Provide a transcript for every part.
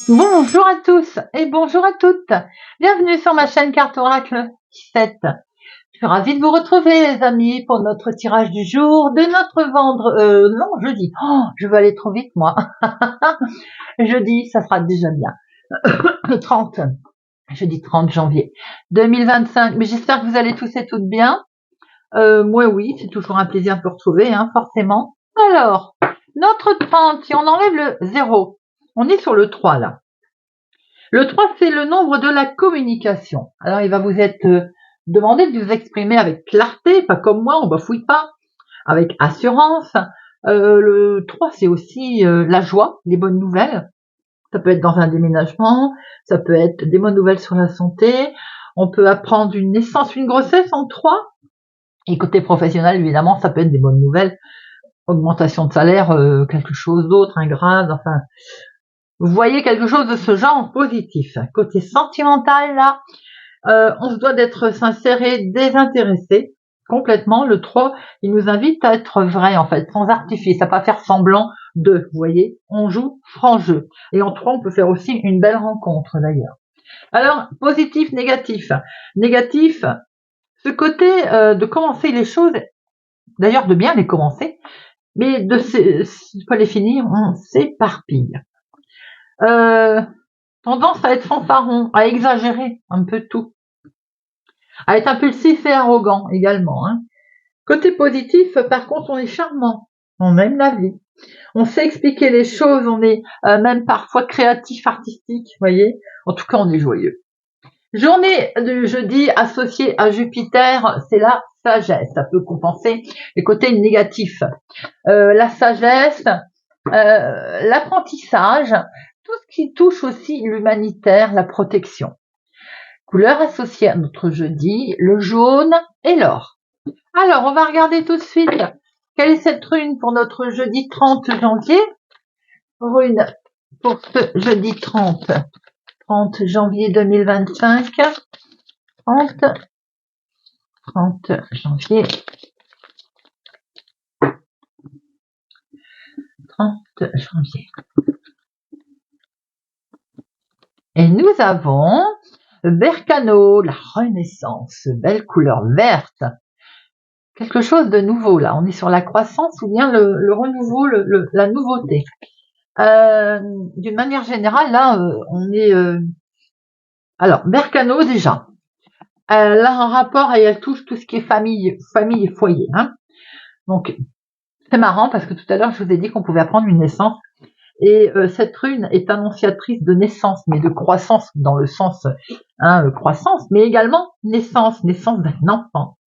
Bonjour à tous et bonjour à toutes. Bienvenue sur ma chaîne Carte Oracle 17. Je suis ravie de vous retrouver les amis pour notre tirage du jour de notre jeudi. Oh, je veux aller trop vite moi. Jeudi, ça sera déjà bien. Le 30, jeudi 30 janvier 2025. Mais j'espère que vous allez tous et toutes bien. Moi oui, c'est toujours un plaisir de vous retrouver, hein, forcément. Alors, notre 30, si on enlève le 0, on est sur le 3 là. Le 3, c'est le nombre de la communication. Alors, il va vous être demandé de vous exprimer avec clarté, pas comme moi, on bafouille pas, avec assurance. Le 3, c'est aussi la joie, les bonnes nouvelles. Ça peut être dans un déménagement, ça peut être des bonnes nouvelles sur la santé. On peut apprendre une naissance, une grossesse en 3. Et côté professionnel, évidemment, ça peut être des bonnes nouvelles. Augmentation de salaire, quelque chose d'autre, un grade, enfin, vous voyez quelque chose de ce genre positif. Côté sentimental, là, on se doit d'être sincère et désintéressé complètement. Le 3, il nous invite à être vrai, en fait, sans artifice, à pas faire semblant de, vous voyez, on joue franc jeu. Et en 3, on peut faire aussi une belle rencontre, d'ailleurs. Alors, positif, négatif. Négatif, ce côté de commencer les choses, d'ailleurs de bien les commencer, mais de ne pas les finir, on s'éparpille. Euh, Tendance à être fanfaron, à exagérer un peu tout, à être impulsif et arrogant également. Hein. Côté positif, par contre, on est charmant, on aime la vie, on sait expliquer les choses, on est même parfois créatif, artistique, vous voyez. En tout cas, on est joyeux. Journée de jeudi associée à Jupiter, c'est la sagesse. Ça peut compenser les côtés négatifs. La sagesse, l'apprentissage, tout ce qui touche aussi l'humanitaire, la protection. Couleurs associées à notre jeudi, le jaune et l'or. Alors, on va regarder tout de suite quelle est cette rune pour notre jeudi 30 janvier. Rune pour ce jeudi 30 janvier 2025. 30 janvier 30 janvier. Et nous avons Bercano, la renaissance, belle couleur verte. Quelque chose de nouveau là, on est sur la croissance ou bien le renouveau, la nouveauté. D'une manière générale, là, on est... Alors, Bercano déjà, elle a un rapport et elle touche tout ce qui est famille et foyer. Hein. Donc, c'est marrant parce que tout à l'heure, je vous ai dit qu'on pouvait apprendre une naissance. Et cette rune est annonciatrice de naissance, mais de croissance dans le sens croissance, mais également naissance d'un enfant.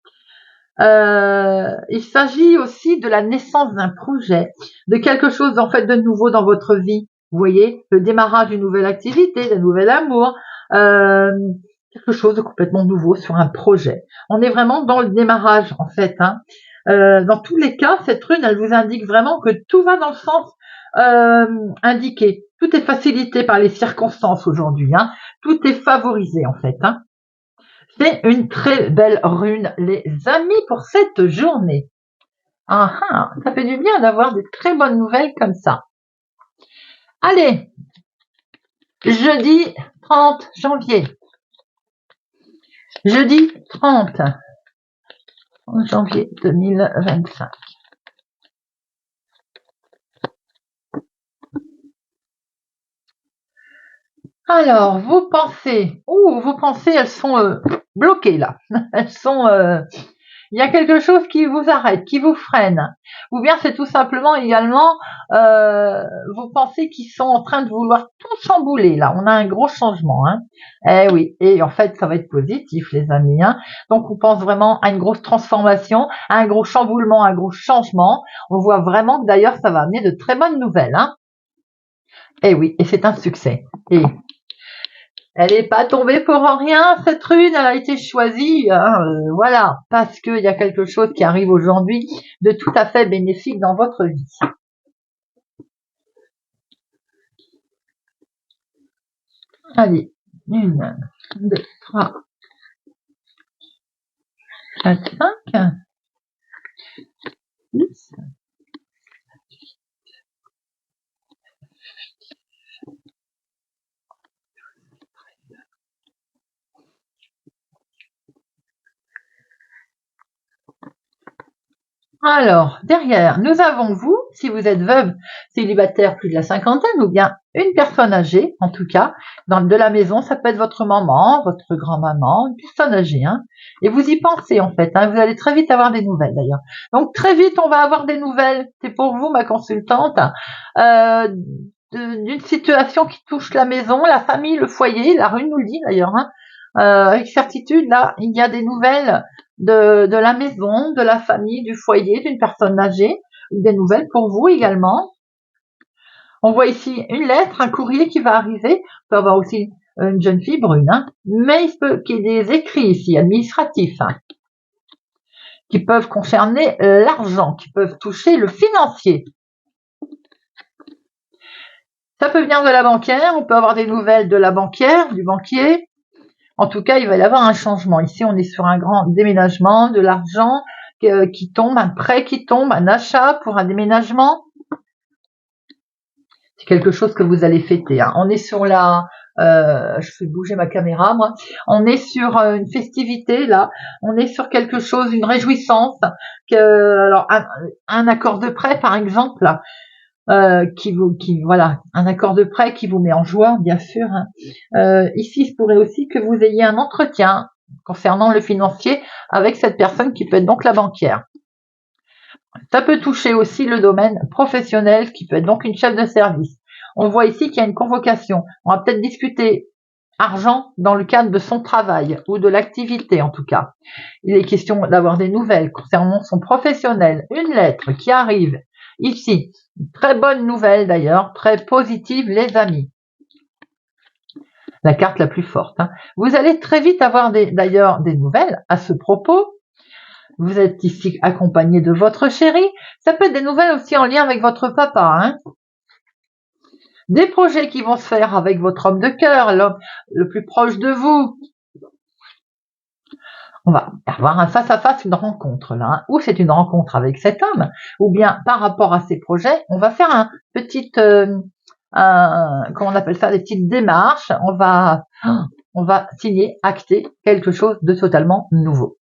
Il s'agit aussi de la naissance d'un projet, de quelque chose en fait de nouveau dans votre vie. Vous voyez, le démarrage d'une nouvelle activité, d'un nouvel amour, quelque chose de complètement nouveau sur un projet. On est vraiment dans le démarrage en fait. Hein. Dans tous les cas, cette rune, elle vous indique vraiment que tout va dans le sens indiqué. Tout est facilité par les circonstances aujourd'hui. Hein. Tout est favorisé en fait. Hein. C'est une très belle rune, les amis, pour cette journée. Ah ah, ça fait du bien d'avoir des très bonnes nouvelles comme ça. Allez, jeudi 30 janvier. Jeudi 30 janvier 2025. Alors, vos pensées, elles sont bloquées là. Elles sont il y a quelque chose qui vous arrête, qui vous freine. Ou bien c'est tout simplement également vos pensées qui sont en train de vouloir tout chambouler. Là, on a un gros changement. Hein. Eh oui, et en fait, ça va être positif, les amis. Hein. Donc, on pense vraiment à une grosse transformation, à un gros chamboulement, à un gros changement. On voit vraiment que d'ailleurs, ça va amener de très bonnes nouvelles. Hein. Eh oui, et c'est un succès. Et elle n'est pas tombée pour rien, cette rune, elle a été choisie, hein, voilà, parce qu'il y a quelque chose qui arrive aujourd'hui de tout à fait bénéfique dans votre vie. Allez, 1, 2, 3, 4, 5, 6, Alors, derrière, nous avons vous, si vous êtes veuve, célibataire, plus de la cinquantaine, ou bien une personne âgée, en tout cas, de la maison, ça peut être votre maman, votre grand-maman, une personne âgée, hein. Et vous y pensez, en fait, hein, vous allez très vite avoir des nouvelles, d'ailleurs. Donc, très vite, on va avoir des nouvelles. C'est pour vous, ma consultante, d'une situation qui touche la maison, la famille, le foyer, la rue nous le dit, d'ailleurs, hein. Avec certitude, là, il y a des nouvelles de la maison, de la famille, du foyer, d'une personne âgée, des nouvelles pour vous également. On voit ici une lettre, un courrier qui va arriver. On peut avoir aussi une jeune fille brune, hein, mais il peut qu'il y ait des écrits ici, administratifs, hein, qui peuvent concerner l'argent, qui peuvent toucher le financier. Ça peut venir de la banquière, on peut avoir des nouvelles de la banquière, du banquier. En tout cas, il va y avoir un changement. Ici, on est sur un grand déménagement, de l'argent qui tombe, un prêt qui tombe, un achat pour un déménagement. C'est quelque chose que vous allez fêter, hein. On est sur je fais bouger ma caméra, moi. On est sur une festivité, là. On est sur quelque chose, une réjouissance. Alors, un accord de prêt, par exemple, là. Voilà, un accord de prêt qui vous met en joie, bien sûr, hein. Ici, il se pourrait aussi que vous ayez un entretien concernant le financier avec cette personne qui peut être donc la banquière. Ça peut toucher aussi le domaine professionnel, qui peut être donc une chef de service. On voit ici qu'il y a une convocation. On va peut-être discuter argent dans le cadre de son travail ou de l'activité en tout cas. Il est question d'avoir des nouvelles concernant son professionnel. Une lettre qui arrive ici. Une très bonne nouvelle d'ailleurs, très positive les amis. La carte la plus forte, hein. Vous allez très vite avoir d'ailleurs des nouvelles à ce propos. Vous êtes ici accompagné de votre chéri. Ça peut être des nouvelles aussi en lien avec votre papa, hein. Des projets qui vont se faire avec votre homme de cœur, l'homme le plus proche de vous. On va avoir un face-à-face, une rencontre là, hein. Ou c'est une rencontre avec cet homme, ou bien par rapport à ses projets, on va faire un petit, comment on appelle ça, des petites démarches. On va signer, acter quelque chose de totalement nouveau.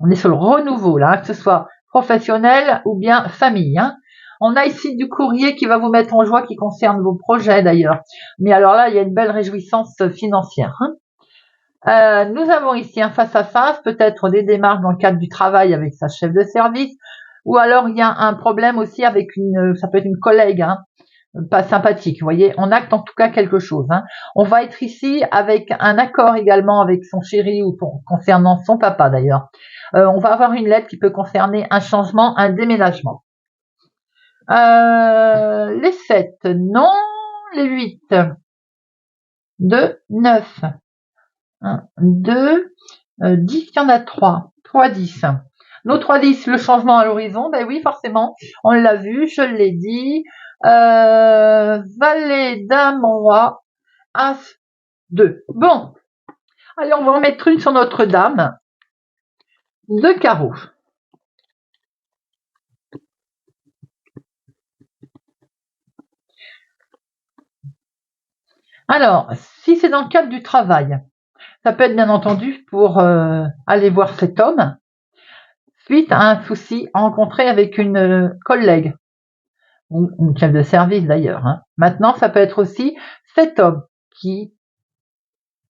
On est sur le renouveau là, que ce soit professionnel ou bien famille, hein. On a ici du courrier qui va vous mettre en joie, qui concerne vos projets d'ailleurs. Mais alors là, il y a une belle réjouissance financière, hein. Nous avons ici un face-à-face, peut-être des démarches dans le cadre du travail avec sa chef de service, ou alors il y a un problème aussi avec ça peut être une collègue, hein, pas sympathique, vous voyez. On acte en tout cas quelque chose, hein. On va être ici avec un accord également avec son chéri ou concernant son papa d'ailleurs. On va avoir une lettre qui peut concerner un changement, un déménagement. Les 7, non. Les 8, 2, 9. 1, 2, 10, il y en a 3. 3, 10. Nos 3, 10, le changement à l'horizon, ben oui, forcément, on l'a vu, je l'ai dit. Valet, dame, roi, as, 2. Bon, allez, on va en mettre une sur notre dame. 2 carreaux. Alors, si c'est dans le cadre du travail, ça peut être bien entendu pour aller voir cet homme suite à un souci rencontré avec une collègue ou une chef de service d'ailleurs, hein. Maintenant, ça peut être aussi cet homme qui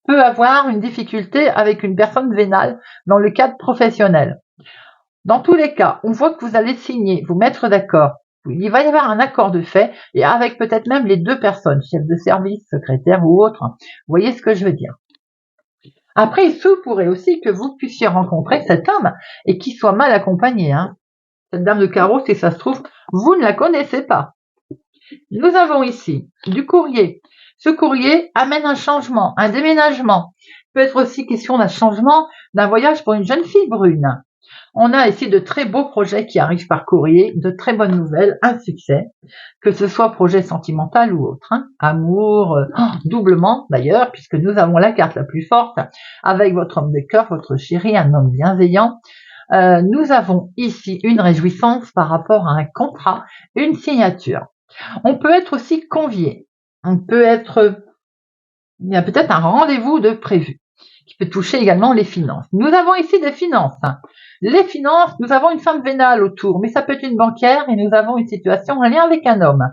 peut avoir une difficulté avec une personne vénale dans le cadre professionnel. Dans tous les cas, on voit que vous allez signer, vous mettre d'accord. Il va y avoir un accord de fait et avec peut-être même les 2 personnes, chef de service, secrétaire ou autre. Vous voyez ce que je veux dire. Après, il se pourrait aussi que vous puissiez rencontrer cet homme et qu'il soit mal accompagné, hein. Cette dame de carreau, si ça se trouve, vous ne la connaissez pas. Nous avons ici du courrier. Ce courrier amène un changement, un déménagement. Il peut être aussi question d'un changement, d'un voyage pour une jeune fille brune. On a ici de très beaux projets qui arrivent par courrier, de très bonnes nouvelles, un succès, que ce soit projet sentimental ou autre, hein. Amour, doublement d'ailleurs, puisque nous avons la carte la plus forte, avec votre homme de cœur, votre chéri, un homme bienveillant. Nous avons ici une réjouissance par rapport à un contrat, une signature. On peut être aussi convié. Il y a peut-être un rendez-vous de prévu qui peut toucher également les finances. Nous avons ici des finances. Les finances, nous avons une femme vénale autour, mais ça peut être une banquière et nous avons une situation en lien avec un homme.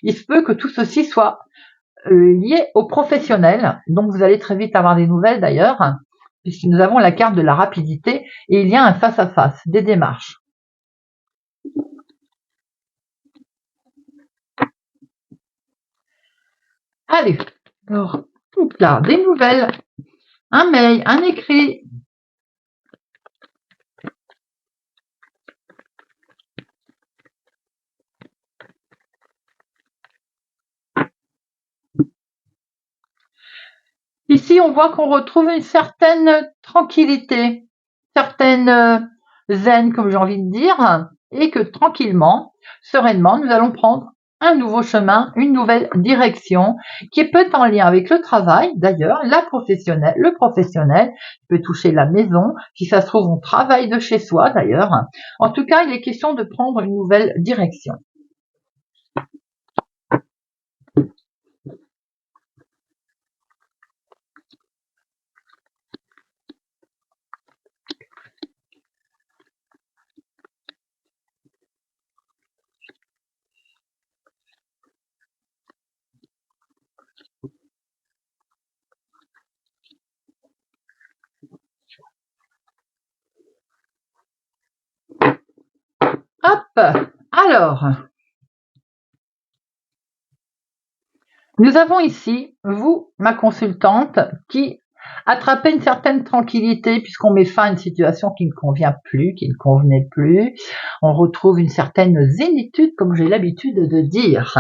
Il se peut que tout ceci soit lié au professionnel, donc vous allez très vite avoir des nouvelles d'ailleurs, puisque nous avons la carte de la rapidité et il y a un face-à-face, des démarches. Allez, alors, là, des nouvelles, un mail, un écrit. Ici, on voit qu'on retrouve une certaine tranquillité, certaine zen, comme j'ai envie de dire, et que tranquillement, sereinement, nous allons prendre un nouveau chemin, une nouvelle direction qui peut être en lien avec le travail, d'ailleurs, le professionnel peut toucher la maison, si ça se trouve, on travaille de chez soi, d'ailleurs. En tout cas, il est question de prendre une nouvelle direction. Hop, alors, nous avons ici, vous, ma consultante, qui attrapez une certaine tranquillité puisqu'on met fin à une situation qui ne convient plus, qui ne convenait plus. On retrouve une certaine zénitude, comme j'ai l'habitude de dire.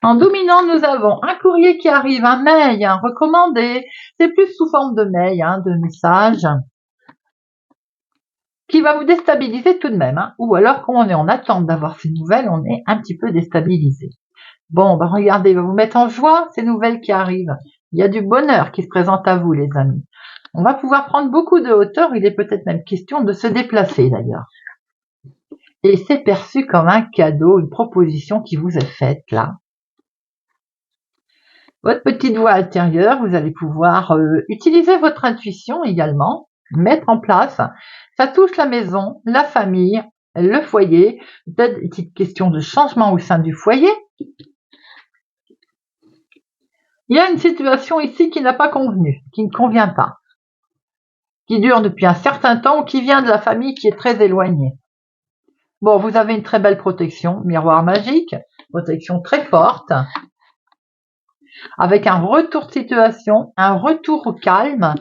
En dominant, nous avons un courrier qui arrive, un mail, un recommandé. C'est plus sous forme de mail, de message, qui va vous déstabiliser tout de même. Ou alors, quand on est en attente d'avoir ces nouvelles, on est un petit peu déstabilisé. Bon, regardez, il va vous mettre en joie ces nouvelles qui arrivent. Il y a du bonheur qui se présente à vous, les amis. On va pouvoir prendre beaucoup de hauteur. Il est peut-être même question de se déplacer, d'ailleurs. Et c'est perçu comme un cadeau, une proposition qui vous est faite, là. Votre petite voix intérieure, vous allez pouvoir utiliser votre intuition également, mettre en place. Ça touche la maison, la famille, le foyer. Peut-être une petite question de changement au sein du foyer. Il y a une situation ici qui n'a pas convenu, qui ne convient pas, qui dure depuis un certain temps ou qui vient de la famille qui est très éloignée. Bon, vous avez une très belle protection, miroir magique, protection très forte, avec un retour de situation, un retour au calme.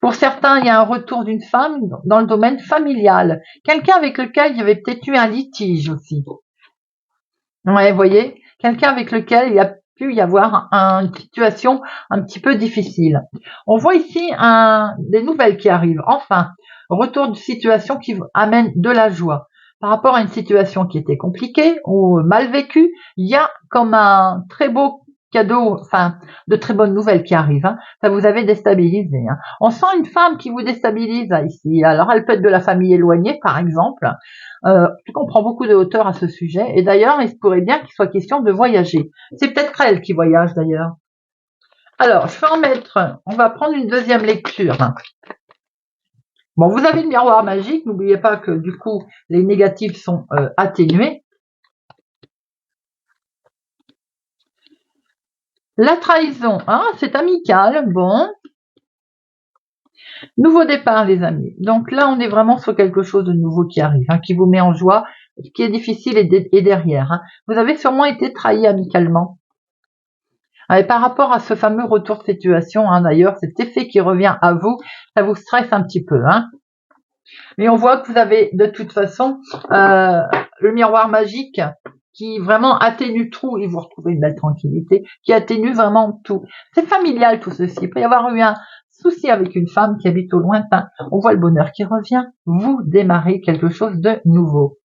Pour certains, il y a un retour d'une femme dans le domaine familial, quelqu'un avec lequel il y avait peut-être eu un litige aussi. Ouais, vous voyez, quelqu'un avec lequel il y a pu y avoir une situation un petit peu difficile. On voit ici des nouvelles qui arrivent. Enfin, retour de situation qui amène de la joie. Par rapport à une situation qui était compliquée ou mal vécue, il y a comme un très beau cadeau, enfin, de très bonnes nouvelles qui arrivent. Ça vous avait déstabilisé. On sent une femme qui vous déstabilise ici. Alors, elle peut être de la famille éloignée, par exemple. On prend beaucoup de hauteur à ce sujet. Et d'ailleurs, il se pourrait bien qu'il soit question de voyager. C'est peut-être elle qui voyage d'ailleurs. Alors, je vais en mettre, on va prendre une deuxième lecture. Bon, vous avez le miroir magique. N'oubliez pas que du coup, les négatifs sont atténués. La trahison, c'est amical. Bon. Nouveau départ, les amis. Donc là, on est vraiment sur quelque chose de nouveau qui arrive, qui vous met en joie. Ce qui est difficile est derrière. Vous avez sûrement été trahi amicalement. Et par rapport à ce fameux retour de situation, d'ailleurs, cet effet qui revient à vous, ça vous stresse un petit peu. Mais on voit que vous avez de toute façon le miroir magique qui vraiment atténue tout, et vous retrouvez une belle tranquillité, qui atténue vraiment tout. C'est familial tout ceci. Il peut y avoir eu un souci avec une femme qui habite au lointain. On voit le bonheur qui revient. Vous démarrez quelque chose de nouveau.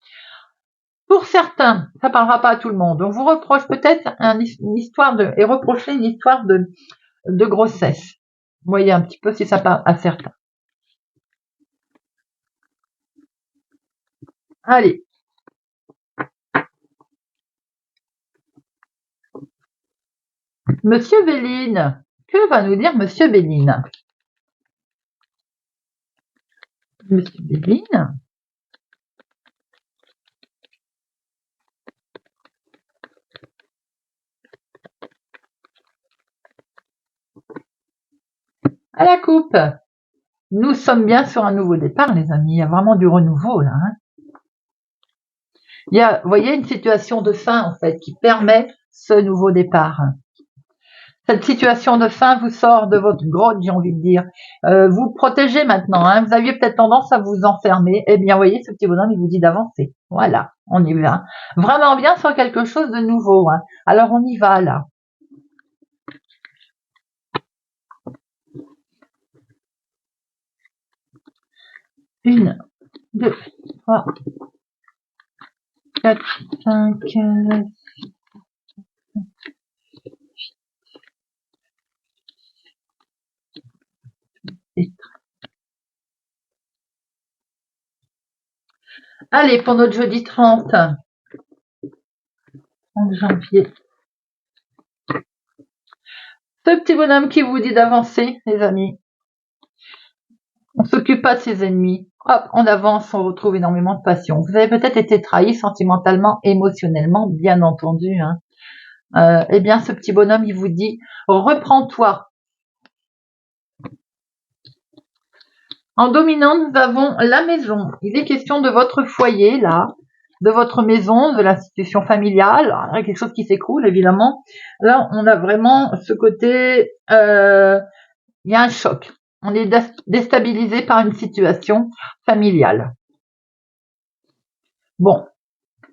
Pour certains, ça ne parlera pas à tout le monde. On vous reproche peut-être une histoire et reprocher une histoire de grossesse. Vous voyez un petit peu si ça parle à certains. Allez. Monsieur Véline, Que va nous dire Monsieur Béline? Monsieur Béline? À la coupe. Nous sommes bien sur un nouveau départ, les amis. Il y a vraiment du renouveau, là. Hein. Il y a, vous voyez, une situation de fin, en fait, qui permet ce nouveau départ. Cette situation de fin vous sort de votre grotte, j'ai envie de dire. Vous protégez maintenant. Hein. Vous aviez peut-être tendance à vous enfermer. Eh bien, vous voyez, ce petit bonhomme, il vous dit d'avancer. Voilà, on y va. Vraiment bien sur quelque chose de nouveau. Hein. Alors, on y va, là. Une, deux, trois, quatre, cinq, et... Allez, pour notre jeudi 30 janvier. Ce petit bonhomme qui vous dit d'avancer, les amis. On s'occupe pas de ses ennemis. Hop, on avance, on retrouve énormément de passion. Vous avez peut-être été trahi sentimentalement, émotionnellement, bien entendu. Hein. Eh bien, ce petit bonhomme, il vous dit, reprends-toi. En dominant, nous avons la maison. Il est question de votre foyer, là, de votre maison, de l'institution familiale. Alors, il y a quelque chose qui s'écroule, évidemment. Là, on a vraiment ce côté, il y a un choc. On est déstabilisé par une situation familiale. Bon,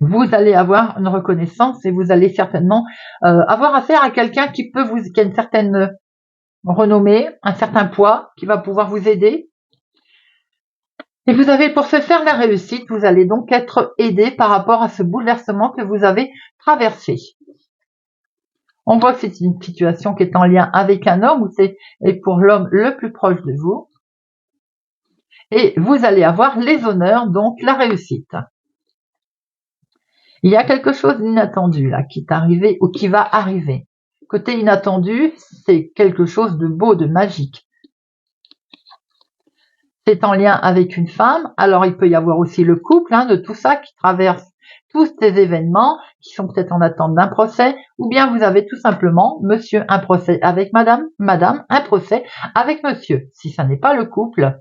vous allez avoir une reconnaissance et vous allez certainement avoir affaire à quelqu'un qui a une certaine renommée, un certain poids, qui va pouvoir vous aider. Et vous avez, pour ce faire la réussite, vous allez donc être aidé par rapport à ce bouleversement que vous avez traversé. On voit que c'est une situation qui est en lien avec un homme, ou c'est pour l'homme le plus proche de vous. Et vous allez avoir les honneurs, donc la réussite. Il y a quelque chose d'inattendu là qui est arrivé ou qui va arriver. Côté inattendu, c'est quelque chose de beau, de magique. C'est en lien avec une femme. Alors il peut y avoir aussi le couple de tout ça qui traverse tous ces événements qui sont peut-être en attente d'un procès, ou bien vous avez tout simplement monsieur un procès avec madame, madame un procès avec monsieur, si ça n'est pas le couple.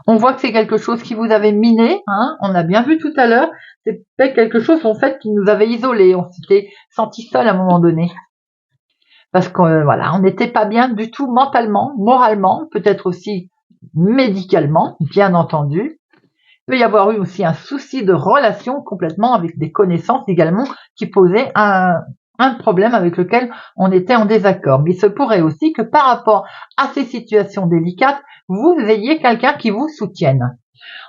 On voit que c'est quelque chose qui vous avait miné, hein, on a bien vu tout à l'heure, c'était quelque chose en fait qui nous avait isolés, on s'était senti seul à un moment donné. Parce que voilà, on n'était pas bien du tout mentalement, moralement, peut-être aussi médicalement, bien entendu. Il peut y avoir eu aussi un souci de relation complètement avec des connaissances également qui posaient un problème avec lequel on était en désaccord. Mais il se pourrait aussi que par rapport à ces situations délicates, vous ayez quelqu'un qui vous soutienne.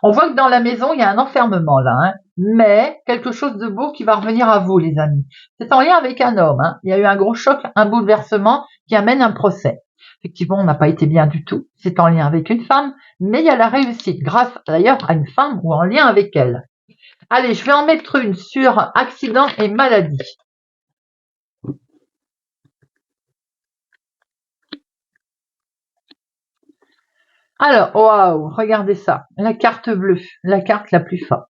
On voit que dans la maison, il y a un enfermement là, hein, mais quelque chose de beau qui va revenir à vous, les amis. C'est en lien avec un homme. Hein. Il y a eu un gros choc, un bouleversement qui amène un procès. Effectivement, on n'a pas été bien du tout. C'est en lien avec une femme, mais il y a la réussite, grâce d'ailleurs à une femme ou en lien avec elle. Allez, je vais en mettre une sur accident et maladie. Alors, waouh, regardez ça. La carte bleue, la carte la plus forte.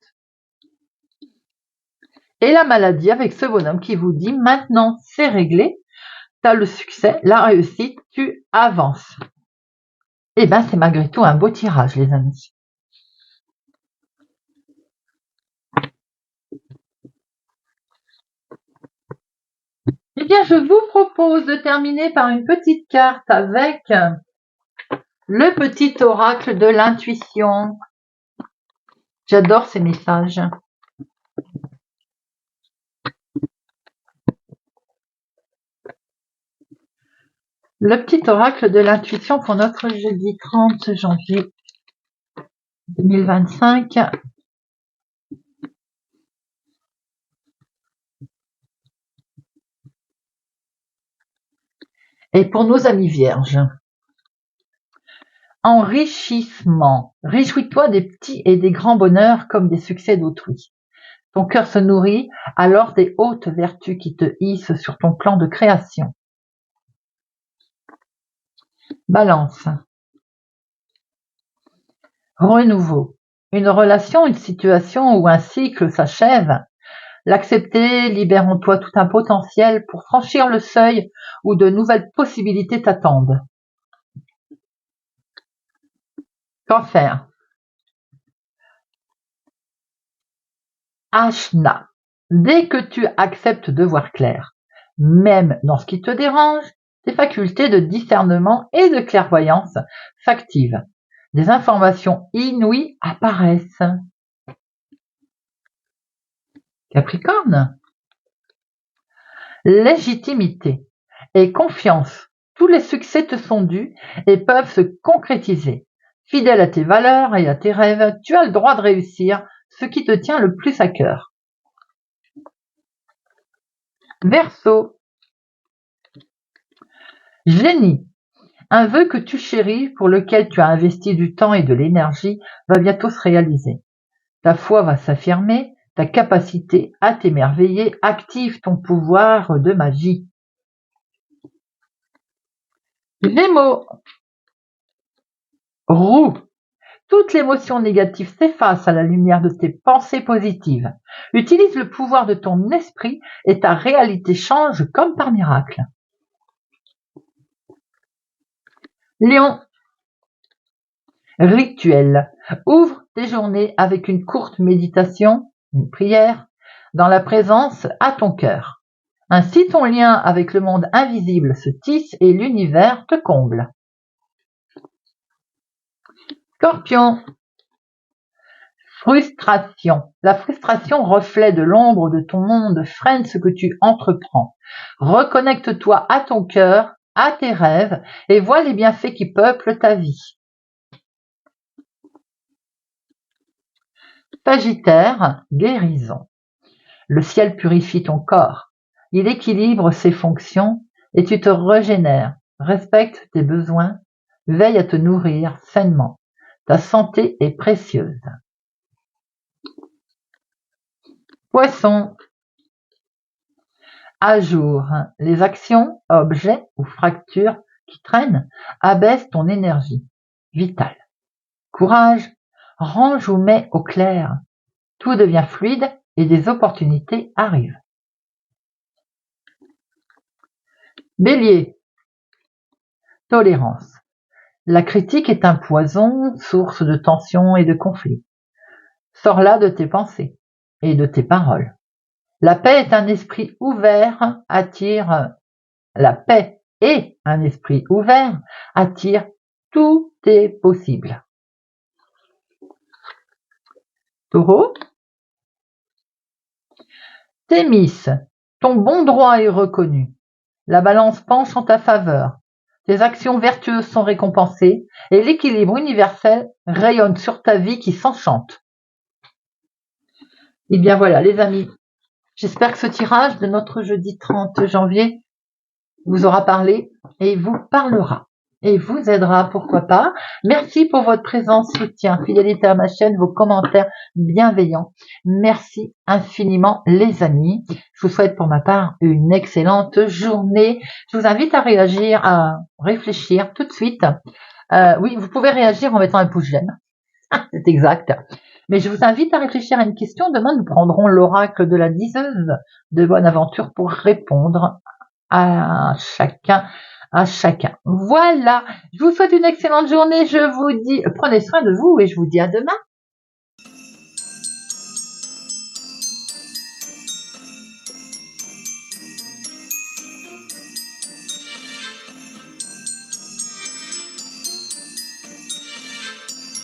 Et la maladie avec ce bonhomme qui vous dit maintenant c'est réglé, tu as le succès, la réussite, tu avances. Eh bien, c'est malgré tout un beau tirage, les amis. Eh bien, je vous propose de terminer par une petite carte avec le petit oracle de l'intuition. J'adore ces messages. Le petit oracle de l'intuition pour notre jeudi 30 janvier 2025. Et pour nos amis vierges. Enrichissement. Réjouis-toi des petits et des grands bonheurs comme des succès d'autrui. Ton cœur se nourrit alors des hautes vertus qui te hissent sur ton plan de création. Balance. Renouveau. Une relation, une situation ou un cycle s'achève. L'accepter libère en toi tout un potentiel pour franchir le seuil où de nouvelles possibilités t'attendent. Cancer. Ashna. Dès que tu acceptes de voir clair, même dans ce qui te dérange, tes facultés de discernement et de clairvoyance s'activent. Des informations inouïes apparaissent. Capricorne. Légitimité et confiance. Tous les succès te sont dus et peuvent se concrétiser. Fidèle à tes valeurs et à tes rêves, tu as le droit de réussir ce qui te tient le plus à cœur. Verseau. Génie. Un vœu que tu chéris, pour lequel tu as investi du temps et de l'énergie, va bientôt se réaliser. Ta foi va s'affirmer, ta capacité à t'émerveiller active ton pouvoir de magie. Gémeaux. Roue. Toute l'émotion négative s'efface à la lumière de tes pensées positives. Utilise le pouvoir de ton esprit et ta réalité change comme par miracle. Lion. Rituel. Ouvre tes journées avec une courte méditation, une prière, dans la présence à ton cœur. Ainsi ton lien avec le monde invisible se tisse et l'univers te comble. Scorpion. Frustration. La frustration, reflet de l'ombre de ton monde, freine ce que tu entreprends. Reconnecte-toi à ton cœur, à tes rêves, et vois les bienfaits qui peuplent ta vie. Sagittaire, guérison. Le ciel purifie ton corps. Il équilibre ses fonctions et tu te régénères. Respecte tes besoins. Veille à te nourrir sainement. Ta santé est précieuse. Poisson. À jour. Les actions, objets ou fractures qui traînent abaissent ton énergie vitale. Courage. Range ou mets au clair. Tout devient fluide et des opportunités arrivent. Bélier. Tolérance. La critique est un poison, source de tensions et de conflits. Sors-la de tes pensées et de tes paroles. La paix est un esprit ouvert, La paix et un esprit ouvert attire tout est possible. Taureau. Thémis, ton bon droit est reconnu. La balance penche en ta faveur. Tes actions vertueuses sont récompensées et l'équilibre universel rayonne sur ta vie qui s'enchante. Eh bien voilà les amis, j'espère que ce tirage de notre jeudi 30 janvier vous aura parlé et vous parlera et vous aidera, pourquoi pas. Merci pour votre présence, soutien, fidélité à ma chaîne, vos commentaires bienveillants. Merci infiniment les amis. Je vous souhaite pour ma part une excellente journée. Je vous invite à réagir, à réfléchir tout de suite. Oui, vous pouvez réagir en mettant un pouce j'aime. C'est exact. Mais je vous invite à réfléchir à une question. Demain, nous prendrons l'oracle de la diseuse de bonne aventure pour répondre à chacun. Voilà. Je vous souhaite une excellente journée. Je vous dis, prenez soin de vous et je vous dis à demain.